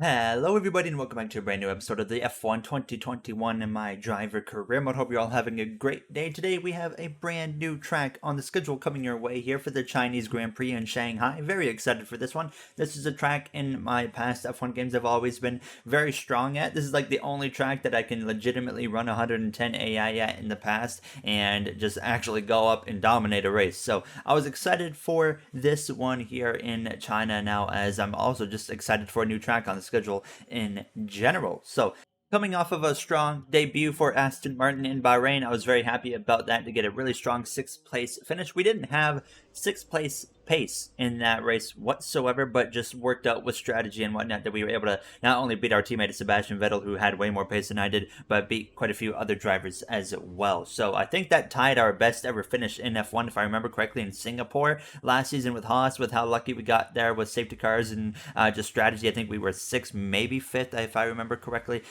Hello everybody and welcome back to a brand new episode of the F1 2021 in my driver career mode. Hope you're all having a great day. Today we have a brand new track on the schedule coming your way here for the Chinese Grand Prix in Shanghai. Very excited for this one. This is a track in my past F1 games I've always been very strong at. This is like the only track that I can legitimately run 110 AI at in the past and just actually go up and dominate a race. So I was excited for this one here in China now, as I'm also just excited for a new track on the schedule in general. So coming off of a strong debut for Aston Martin in Bahrain, I was very happy about that to get a really strong sixth place finish. We didn't have sixth place pace in that race whatsoever, but just worked out with strategy and whatnot that we were able to not only beat our teammate Sebastian Vettel, who had way more pace than I did, but beat quite a few other drivers as well. So I think that tied our best ever finish in F1, if I remember correctly, in Singapore last season with Haas, with how lucky we got there with safety cars and just strategy. I think we were sixth, maybe fifth, if I remember correctly.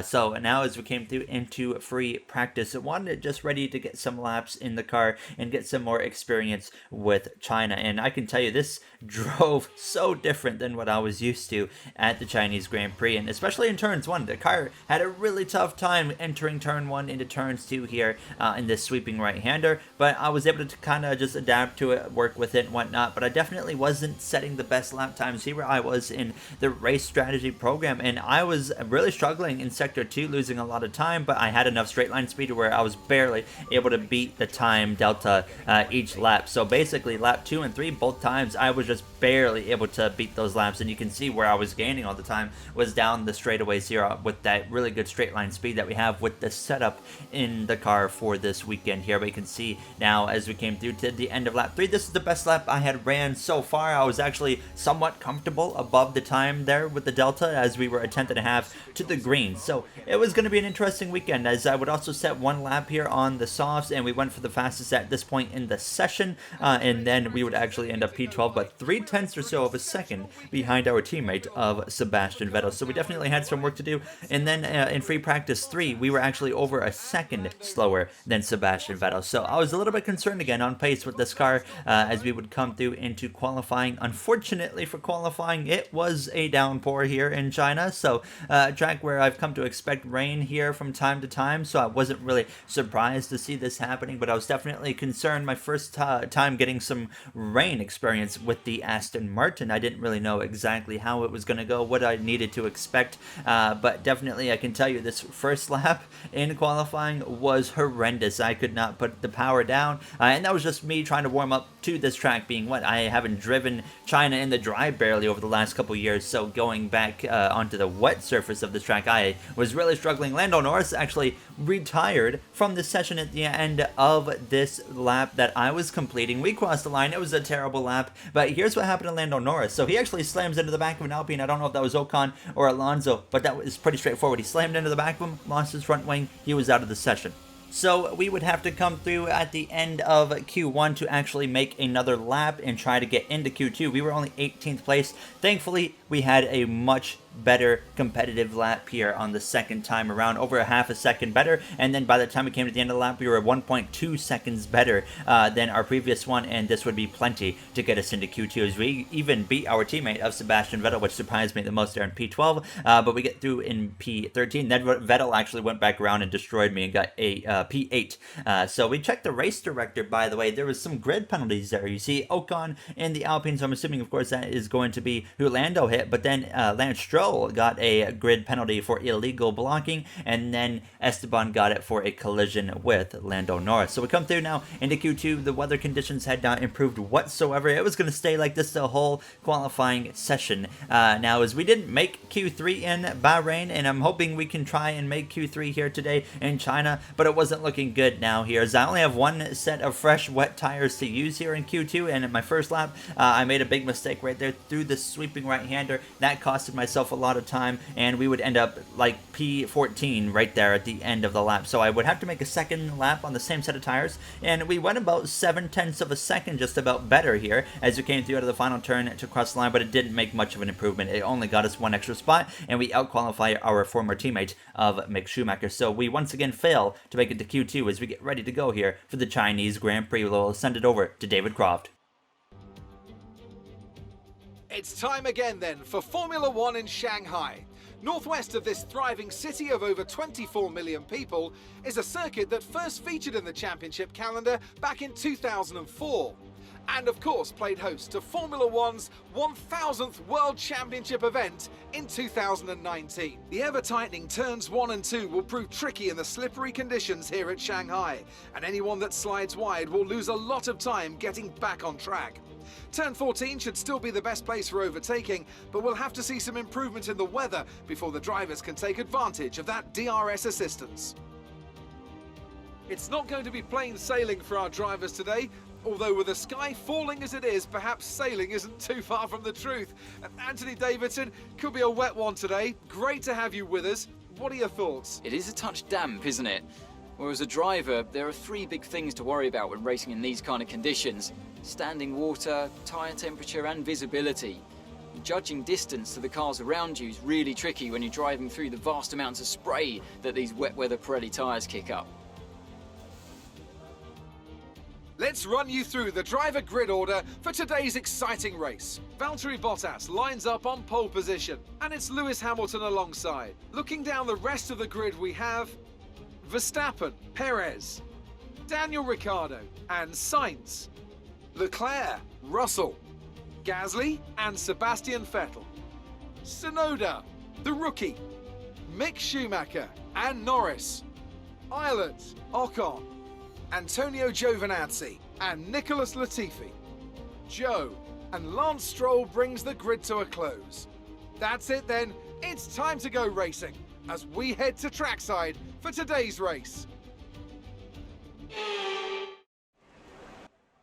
So now as we came through into free practice, I wanted just ready to get some laps in the car and get some more experience with China. And I can tell you this drove so different than what I was used to at the Chinese Grand Prix, and especially in turns one. The car had a really tough time entering turn one into turns two here in this sweeping right-hander, but I was able to kind of just adapt to it, work with it and whatnot. But I definitely wasn't setting the best lap times. Here I was in the race strategy program, and I was really struggling in sector 2, losing a lot of time, but I had enough straight line speed where I was barely able to beat the time delta each lap. So basically lap 2 and 3, both times I was just barely able to beat those laps, and you can see where I was gaining all the time was down the straightaways here with that really good straight line speed that we have with the setup in the car for this weekend here. But you can see now as we came through to the end of lap 3, this is the best lap I had ran so far. I was actually somewhat comfortable above the time there with the delta, as we were a tenth and a half to the green. So it was going to be an interesting weekend, as I would also set one lap here on the softs, and we went for the fastest at this point in the session, and then we would actually end up P12, but 3/10 or so of a second behind our teammate of Sebastian Vettel. So we definitely had some work to do. And then in free practice 3, we were actually over a second slower than Sebastian Vettel. So I was a little bit concerned again on pace with this car as we would come through into qualifying. Unfortunately for qualifying, it was a downpour here in China. So a track where I've come to expect rain here from time to time. So I wasn't really surprised to see this happening, but I was definitely concerned my first time getting some rain experience with the Aston Martin. I didn't really know exactly how it was going to go, what I needed to expect, but definitely I can tell you this first lap in qualifying was horrendous. I could not put the power down, and that was just me trying to warm up to this track, being what I haven't driven China in the dry barely over the last couple years. So going back onto the wet surface of this track, I was really struggling. Lando Norris actually retired from the session at the end of this lap that I was completing. We crossed the line. It was a terrible lap, but here's what happened to Lando Norris. So he actually slams into the back of an Alpine. I don't know if that was Ocon or Alonso, but that was pretty straightforward. He slammed into the back of him, lost his front wing. He was out of the session. So we would have to come through at the end of Q1 to actually make another lap and try to get into Q2. We were only 18th place. Thankfully, we had a much better competitive lap here on the second time around, over a half a second better, and then by the time we came to the end of the lap, we were 1.2 seconds better than our previous one, and this would be plenty to get us into Q2, as we even beat our teammate of Sebastian Vettel, which surprised me the most there in P12, but we get through in P13. Then Vettel actually went back around and destroyed me and got a P8. So we checked the race director, by the way. There was some grid penalties there. You see Ocon in the Alpine, so I'm assuming, of course, that is going to be who Lando hit, but then Lance Stroll got a grid penalty for illegal blocking, and then Esteban got it for a collision with Lando Norris. So we come through now into Q2. The weather conditions had not improved whatsoever. It was going to stay like this the whole qualifying session. Now, as we didn't make Q3 in Bahrain, and I'm hoping we can try and make Q3 here today in China, but it wasn't looking good now here, as I only have one set of fresh wet tires to use here in Q2, and in my first lap, I made a big mistake right there through the sweeping right-hander. That costed myself a lot of time, and we would end up like P14 right there at the end of the lap. So I would have to make a second lap on the same set of tires, and we went about 7/10 of a second just about better here as we came through out of the final turn to cross the line, but it didn't make much of an improvement. It only got us one extra spot, and we outqualify our former teammate of Mick Schumacher. So we once again fail to make it to Q2 as we get ready to go here for the Chinese Grand Prix. We'll send it over to David Croft. It's time again then for Formula One in Shanghai. Northwest of this thriving city of over 24 million people is a circuit that first featured in the championship calendar back in 2004. And of course played host to Formula One's 1000th World Championship event in 2019. The ever-tightening turns 1 and 2 will prove tricky in the slippery conditions here at Shanghai, and anyone that slides wide will lose a lot of time getting back on track. Turn 14 should still be the best place for overtaking, but we'll have to see some improvement in the weather before the drivers can take advantage of that DRS assistance. It's not going to be plain sailing for our drivers today, although with the sky falling as it is, perhaps sailing isn't too far from the truth. Anthony Davidson, could be a wet one today. Great to have you with us. What are your thoughts? It is a touch damp, isn't it? Well, as a driver, there are 3 big things to worry about when racing in these kind of conditions: standing water, tyre temperature and visibility. Judging distance to the cars around you is really tricky when you're driving through the vast amounts of spray that these wet weather Pirelli tyres kick up. Let's run you through the driver grid order for today's exciting race. Valtteri Bottas lines up on pole position, and it's Lewis Hamilton alongside. Looking down the rest of the grid, we have Verstappen, Perez, Daniel Ricciardo and Sainz, Leclerc, Russell, Gasly and Sebastian Vettel, Tsunoda, the rookie, Mick Schumacher and Norris, Ireland, Ocon, Antonio Giovinazzi and Nicholas Latifi, Joe and Lance Stroll brings the grid to a close. That's it then, it's time to go racing as we head to trackside for today's race.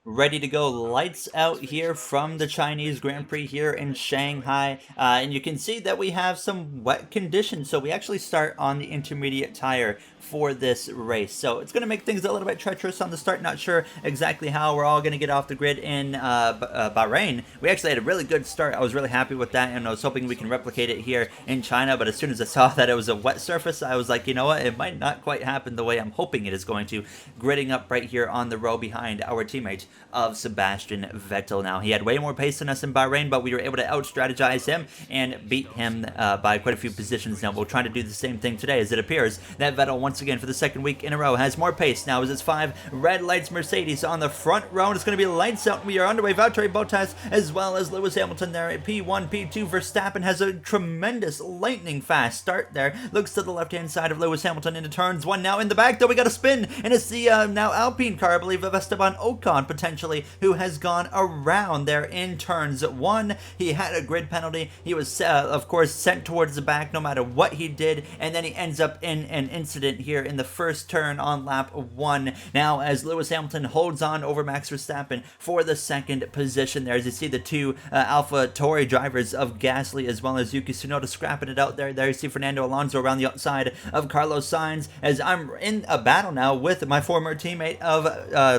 Ready to go, lights out here from the Chinese Grand Prix here in Shanghai, and you can see that we have some wet conditions, so we actually start on the intermediate tire for this race, so it's going to make things a little bit treacherous on the start. Not sure exactly how we're all going to get off the grid in Bahrain. We actually had a really good start. I was really happy with that, and I was hoping we can replicate it here in China, but as soon as I saw that it was a wet surface, I was like, you know what, it might not quite happen the way I'm hoping it is going to. Gridding up right here on the row behind our teammate of Sebastian Vettel. Now, he had way more pace than us in Bahrain, but we were able to out-strategize him and beat him by quite a few positions. Now, we'll try to do the same thing today, as it appears that Vettel, once again, for the second week in a row, has more pace. Now, as it's 5 red lights Mercedes on the front row, and it's going to be lights out. We are underway. Valtteri Bottas, as well as Lewis Hamilton there at P1, P2. Verstappen has a tremendous lightning fast start there. Looks to the left-hand side of Lewis Hamilton into turns 1. Now, in the back, though, we got a spin, and it's the now Alpine car, I believe, of Esteban Ocon, potentially, who has gone around there in turns 1. He had a grid penalty. He was, of course, sent towards the back no matter what he did, and then he ends up in an incident here in the first turn on lap 1. Now, as Lewis Hamilton holds on over Max Verstappen for the second position there, as you see the 2 AlphaTauri drivers of Gasly as well as Yuki Tsunoda scrapping it out there. There you see Fernando Alonso around the outside of Carlos Sainz, as I'm in a battle now with my former teammate of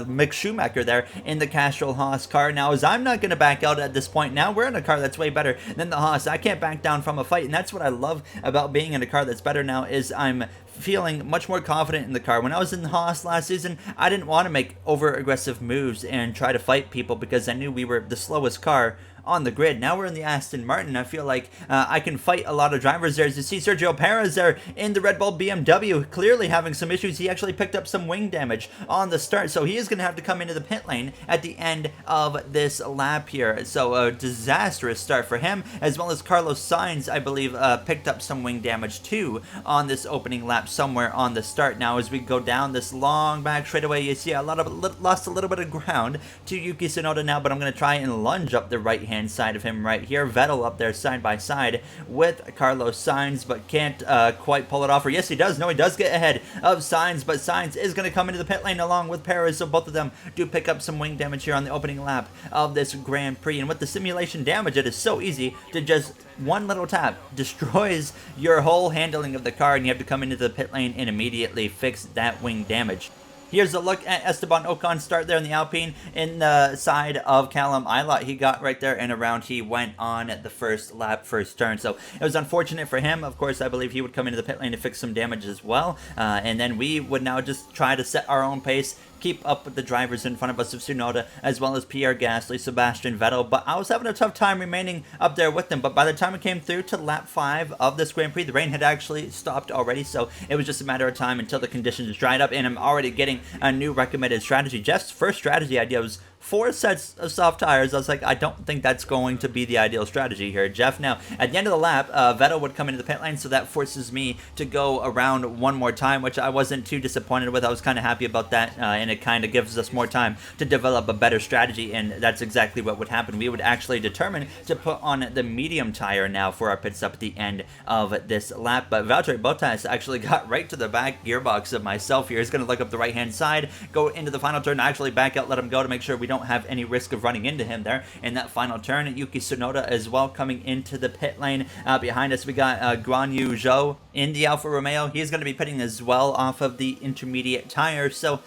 Mick Schumacher there in the Castrol Haas car. Now, as I'm not going to back out at this point, now we're in a car that's way better than the Haas. I can't back down from a fight, and that's what I love about being in a car that's better now, is I'm feeling much more confident in the car. When I was in the Haas last season, I didn't want to make over-aggressive moves and try to fight people because I knew we were the slowest car on the grid. Now we're in the Aston Martin. I feel like I can fight a lot of drivers there. As you see Sergio Perez there in the Red Bull BMW, clearly having some issues. He actually picked up some wing damage on the start, so he is going to have to come into the pit lane at the end of this lap here. So a disastrous start for him, as well as Carlos Sainz, I believe, picked up some wing damage too on this opening lap somewhere on the start. Now, as we go down this long back straightaway, you see lost a little bit of ground to Yuki Tsunoda now, but I'm going to try and lunge up the right-hand side of him right here. Vettel up there side by side with Carlos Sainz, but can't quite pull it off. Or yes, he does. No, he does get ahead of Sainz, but Sainz is going to come into the pit lane along with Perez, so both of them do pick up some wing damage here on the opening lap of this Grand Prix. And with the simulation damage, it is so easy to just one little tap destroys your whole handling of the car, and you have to come into the pit lane and immediately fix that wing damage. Here's a look at Esteban Ocon start there in the Alpine in the side of Callum Ilott. He got right there and around he went on the first lap, first turn. So it was unfortunate for him. Of course, I believe he would come into the pit lane to fix some damage as well. And then we would now just try to set our own pace, keep up with the drivers in front of us of Tsunoda, as well as Pierre Gasly, Sebastian Vettel, but I was having a tough time remaining up there with them. But by the time it came through to lap 5 of this Grand Prix, the rain had actually stopped already, so it was just a matter of time until the conditions dried up, and I'm already getting a new recommended strategy. Jeff's first strategy idea was 4 sets of soft tires. I was like, I don't think that's going to be the ideal strategy here, Jeff. Now, at the end of the lap, Vettel would come into the pit lane, so that forces me to go around one more time, which I wasn't too disappointed with. I was kind of happy about that, and it kind of gives us more time to develop a better strategy, and that's exactly what would happen. We would actually determine to put on the medium tire now for our pit stop at the end of this lap, but Valtteri Bottas actually got right to the back gearbox of myself here. He's going to look up the right-hand side, go into the final turn, actually back out, let him go to make sure we don't have any risk of running into him there in that final turn. Yuki Tsunoda as well coming into the pit lane. Behind us we got Guan Yu Zhou in the Alfa Romeo. He's going to be pitting as well off of the intermediate tires. So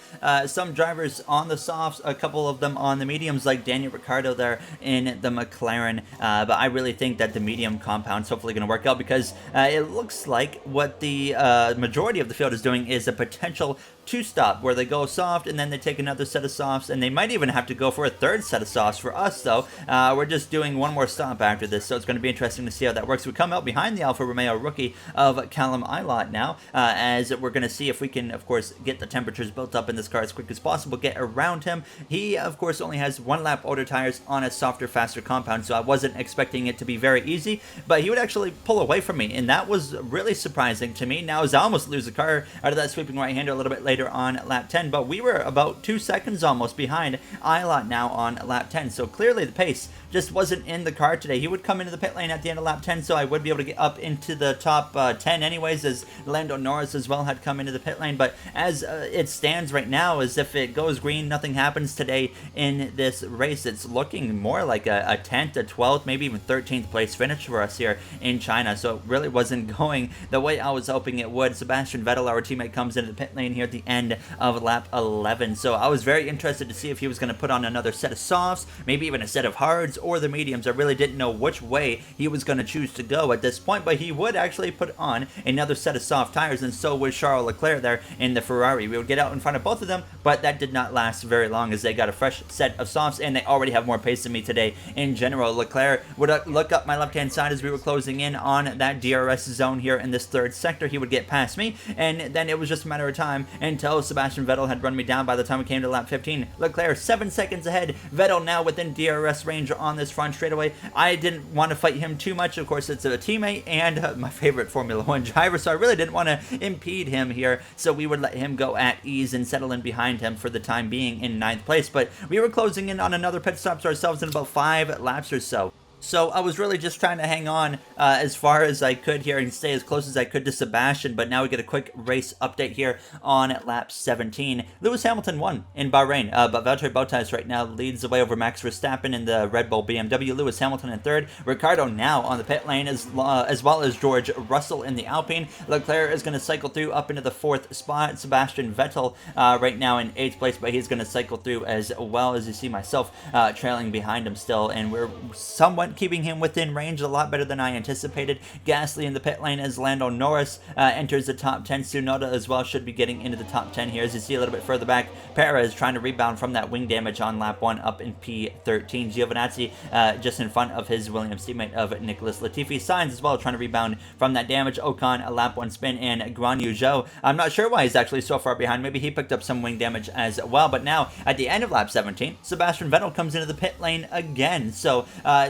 some drivers on the softs, a couple of them on the mediums, like Daniel Ricciardo there in the McLaren. But I really think that the medium compound's hopefully going to work out, because it looks like what the majority of the field is doing is a potential two-stop where they go soft and then they take another set of softs, and they might even have to go for a third set of softs. For us though, we're just doing one more stop after this, so it's going to be interesting to see how that works. We come out behind the Alfa Romeo rookie of Callum Ilott now, as we're going to see if we can, of course, get the temperatures built up in this car as quick as possible, get around him. He, of course, only has 1 lap older tires on a softer, faster compound, so I wasn't expecting it to be very easy, but he would actually pull away from me, and that was really surprising to me. Now, as I almost lose the car out of that sweeping right-hander a little bit later on lap 10, but we were about 2 seconds almost behind Ilott now on lap 10, so clearly the pace just wasn't in the car today. He would come into the pit lane at the end of lap 10, so I would be able to get up into the top 10 anyways, as Lando Norris as well had come into the pit lane. But as it stands right now, as if it goes green, nothing happens today in this race. It's looking more like a 10th, a 12th, maybe even 13th place finish for us here in China, so it really wasn't going the way I was hoping it would. Sebastian Vettel, our teammate, comes into the pit lane here at the end of lap 11, so I was very interested to see if he was going to put on another set of softs, maybe even a set of hards or the mediums. I really didn't know which way he was going to choose to go at this point, but he would actually put on another set of soft tires, and so would Charles Leclerc there in the Ferrari. We would get out in front of both of them, but that did not last very long, as they got a fresh set of softs, and they already have more pace than me today in general. Leclerc would look up my left-hand side as we were closing in on that DRS zone here in this third sector. He would get past me, and then it was just a matter of time until Sebastian Vettel had run me down by the time we came to lap 15. Leclerc 7 seconds ahead. Vettel now within DRS range on this front straightaway. I didn't want to fight him too much. Of course, it's a teammate and my favorite Formula 1 driver, so I really didn't want to impede him here, so we would let him go at ease and settle in behind him for the time being in 9th place. But we were closing in on another pit stop to ourselves in about 5 laps or so. So I was really just trying to hang on as far as I could here and stay as close as I could to Sebastian, but now we get a quick race update here on lap 17. Lewis Hamilton won in Bahrain, but Valtteri Bottas right now leads the way over Max Verstappen in the Red Bull BMW. Lewis Hamilton in 3rd. Ricciardo now on the pit lane, as well as George Russell in the Alpine. Leclerc is going to cycle through up into the 4th spot. Sebastian Vettel right now in 8th place, but he's going to cycle through as well, as you see myself trailing behind him still, and we're somewhat keeping him within range, a lot better than I anticipated. Gasly in the pit lane as Lando Norris enters the top 10. Tsunoda as well should be getting into the top 10 here. As you see a little bit further back, Perez trying to rebound from that wing damage on lap 1 up in P13. Giovinazzi just in front of his Williams teammate of Nicholas Latifi. Sainz as well trying to rebound from that damage. Ocon a lap 1 spin, and Guan Yu Zhou, I'm not sure why he's actually so far behind. Maybe he picked up some wing damage as well. But now at the end of lap 17, Sebastian Vettel comes into the pit lane again. So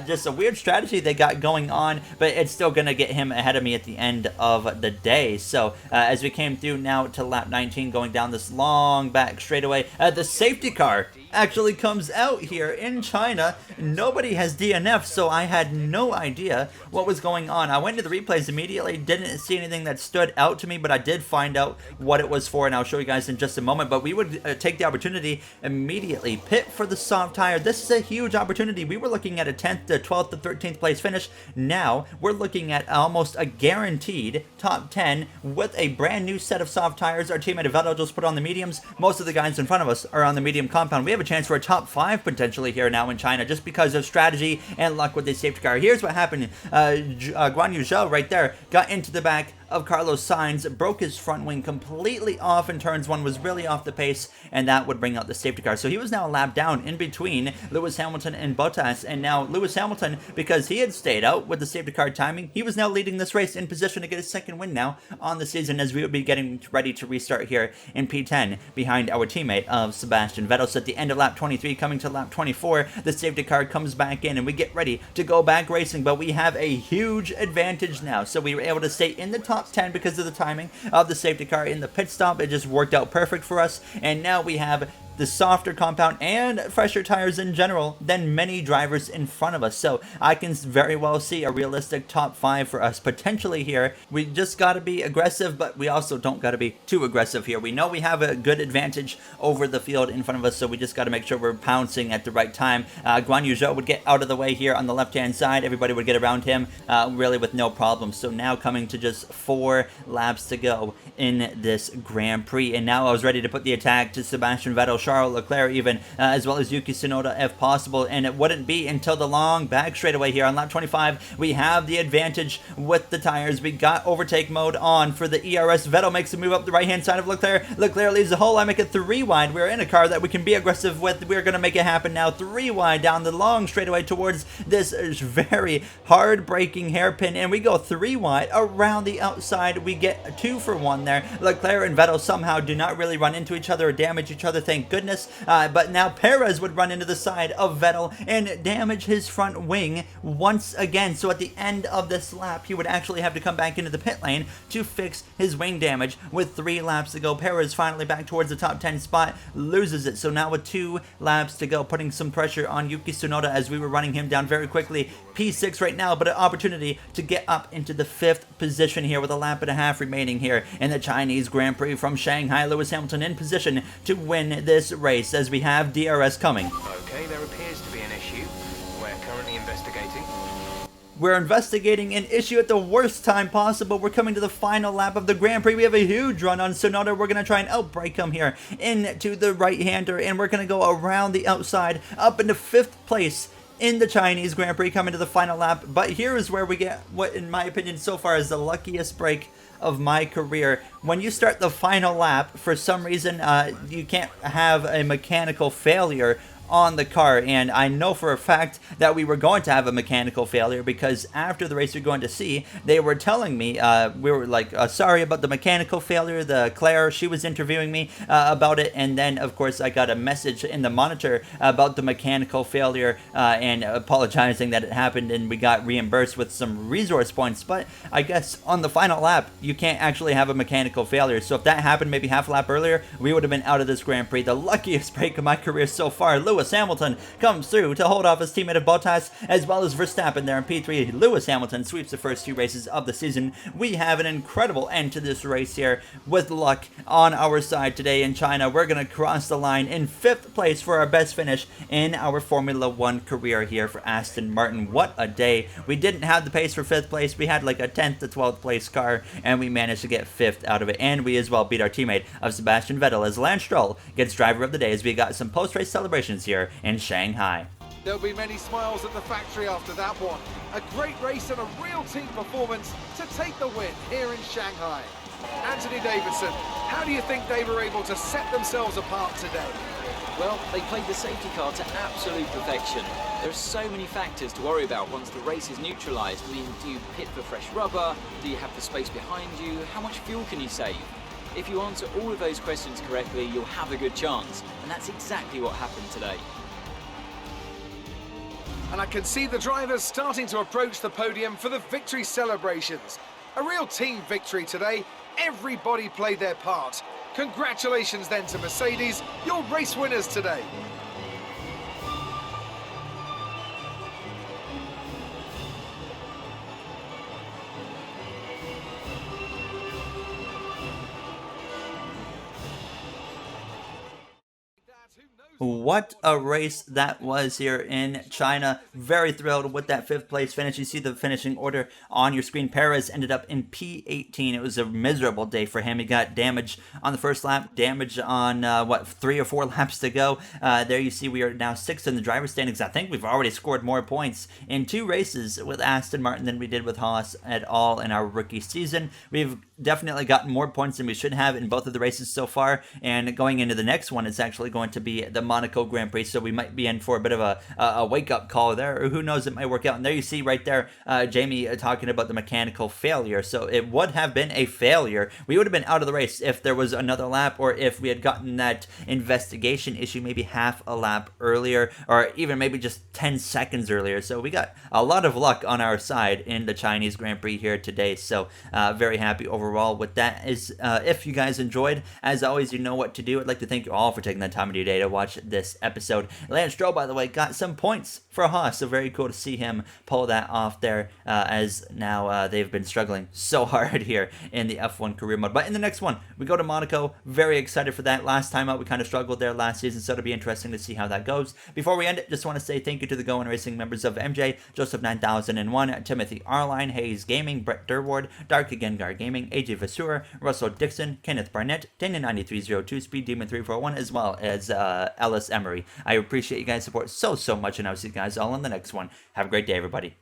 just a weird strategy they got going on, but it's still going to get him ahead of me at the end of the day. So as we came through now to lap 19, going down this long back straightaway, the safety car actually comes out here in China. Nobody has DNF, so I had no idea what was going on. I went to the replays immediately, didn't see anything that stood out to me, but I did find out what it was for, and I'll show you guys in just a moment. But we would take the opportunity immediately, pit for the soft tire. This is a huge opportunity. We were looking at a 10th to 12th to 13th place finish. Now we're looking at almost a guaranteed top 10 with a brand new set of soft tires. Our teammate Vettel just put on the mediums. Most of the guys in front of us are on the medium compound. We have a chance for a top 5 potentially here now in China, just because of strategy and luck with the safety car. Here's what happened. Guan Yu Zhou right there got into the back of Carlos Sainz, broke his front wing completely off in turns 1, was really off the pace, and that would bring out the safety car. So he was now a lap down in between Lewis Hamilton and Bottas, and now Lewis Hamilton, because he had stayed out with the safety car timing, he was now leading this race in position to get his second win now on the season, as we would be getting ready to restart here in P10 behind our teammate of Sebastian Vettel. So at the end of lap 23, coming to lap 24, the safety car comes back in and we get ready to go back racing, but we have a huge advantage now. So we were able to stay in the top 10 because of the timing of the safety car in the pit stop. It just worked out perfect for us, and now we have the softer compound and fresher tires in general than many drivers in front of us. So I can very well see a realistic top 5 for us potentially here. We just got to be aggressive, but we also don't got to be too aggressive here. We know we have a good advantage over the field in front of us, so we just got to make sure we're pouncing at the right time. Guan Yu Zhou would get out of the way here on the left-hand side. Everybody would get around him really with no problem. So now coming to just 4 laps to go in this Grand Prix, and now I was ready to put the attack to Sebastian Vettel, Charles Leclerc even, as well as Yuki Tsunoda if possible, and it wouldn't be until the long back straightaway here on lap 25. We have the advantage with the tires. We got overtake mode on for the ERS. Vettel makes a move up the right hand side of Leclerc. Leclerc leaves the hole. I make it 3 wide. We're in a car that we can be aggressive with. We're going to make it happen now. 3 wide down the long straightaway towards this very hard braking hairpin, and we go 3 wide around the outside. We get 2 for 1 there. Leclerc and Vettel somehow do not really run into each other or damage each other, thank goodness. But now Perez would run into the side of Vettel and damage his front wing once again. So at the end of this lap, he would actually have to come back into the pit lane to fix his wing damage. With 3 laps to go, Perez finally back towards the top 10 spot, loses it. So now with 2 laps to go, putting some pressure on Yuki Tsunoda as we were running him down very quickly. P6 right now, but an opportunity to get up into the 5th position here with a lap and a half remaining here in the Chinese Grand Prix from Shanghai. Lewis Hamilton in position to win this race as we have DRS coming. Okay, there appears to be an issue. We're currently investigating. We're investigating an issue at the worst time possible. We're coming to the final lap of the Grand Prix. We have a huge run on Tsunoda. We're going to try and outbrake him here into the right-hander, and we're going to go around the outside up into 5th place in the Chinese Grand Prix, coming to the final lap. But here is where we get what, in my opinion, so far is the luckiest break of my career. When you start the final lap, for some reason, you can't have a mechanical failure on the car, and I know for a fact that we were going to have a mechanical failure, because after the race you're going to see, they were telling me, we were like, sorry about the mechanical failure. The Claire, she was interviewing me about it, and then of course I got a message in the monitor about the mechanical failure and apologizing that it happened, and we got reimbursed with some resource points. But I guess on the final lap you can't actually have a mechanical failure, so if that happened maybe half a lap earlier, we would have been out of this Grand Prix. The luckiest break of my career so far. Lewis Hamilton comes through to hold off his teammate of Bottas, as well as Verstappen there in P3. Lewis Hamilton sweeps the first 2 races of the season. We have an incredible end to this race here with luck on our side today in China. We're going to cross the line in 5th place for our best finish in our Formula 1 career here for Aston Martin. What a day. We didn't have the pace for 5th place. We had like a 10th to 12th place car, and we managed to get 5th out of it. And we as well beat our teammate of Sebastian Vettel as Lance Stroll gets driver of the day, as we got some post-race celebrations here in Shanghai. There'll be many smiles at the factory after that one. A great race and a real team performance to take the win here in Shanghai. Anthony Davidson, how do you think they were able to set themselves apart today? Well, they played the safety car to absolute perfection. There are so many factors to worry about once the race is neutralised. I mean, do you pit for fresh rubber? Do you have the space behind you? How much fuel can you save? If you answer all of those questions correctly, you'll have a good chance. And that's exactly what happened today. And I can see the drivers starting to approach the podium for the victory celebrations. A real team victory today. Everybody played their part. Congratulations then to Mercedes, your race winners today. What a race that was here in China. Very thrilled with that 5th place finish. You see the finishing order on your screen. Perez ended up in P18. It was a miserable day for him. He got damage on the first lap, damage on 3 or 4 laps to go. There you see we are now 6th in the driver's standings. I think we've already scored more points in 2 races with Aston Martin than we did with Haas at all in our rookie season. We've definitely gotten more points than we should have in both of the races so far, and going into the next one, it's actually going to be the Monaco Grand Prix, so we might be in for a bit of a wake-up call there, or who knows, it might work out. And there you see right there, Jamie talking about the mechanical failure. So it would have been a failure. We would have been out of the race if there was another lap, or if we had gotten that investigation issue maybe half a lap earlier, or even maybe just 10 seconds earlier. So we got a lot of luck on our side in the Chinese Grand Prix here today. So very happy overall with that. If you guys enjoyed, as always, you know what to do. I'd like to thank you all for taking the time of your day to watch this episode. Lance Stroll, by the way, got some points for Haas, so very cool to see him pull that off there, as now they've been struggling so hard here in the F1 career mode. But in the next one, we go to Monaco. Very excited for that. Last time out, we kind of struggled there last season, so it'll be interesting to see how that goes. Before we end it, just want to say thank you to the Going Racing members of MJ, Joseph 9001, Timothy Arline, Hayes Gaming, Brett Durward, Dark Gengar Gaming, AJ Vasura, Russell Dixon, Kenneth Barnett, Daniel9302, Speed Demon 341, as well as Ellis Emery. I appreciate you guys' support so much, and I'll see you guys all in the next one. Have a great day, everybody.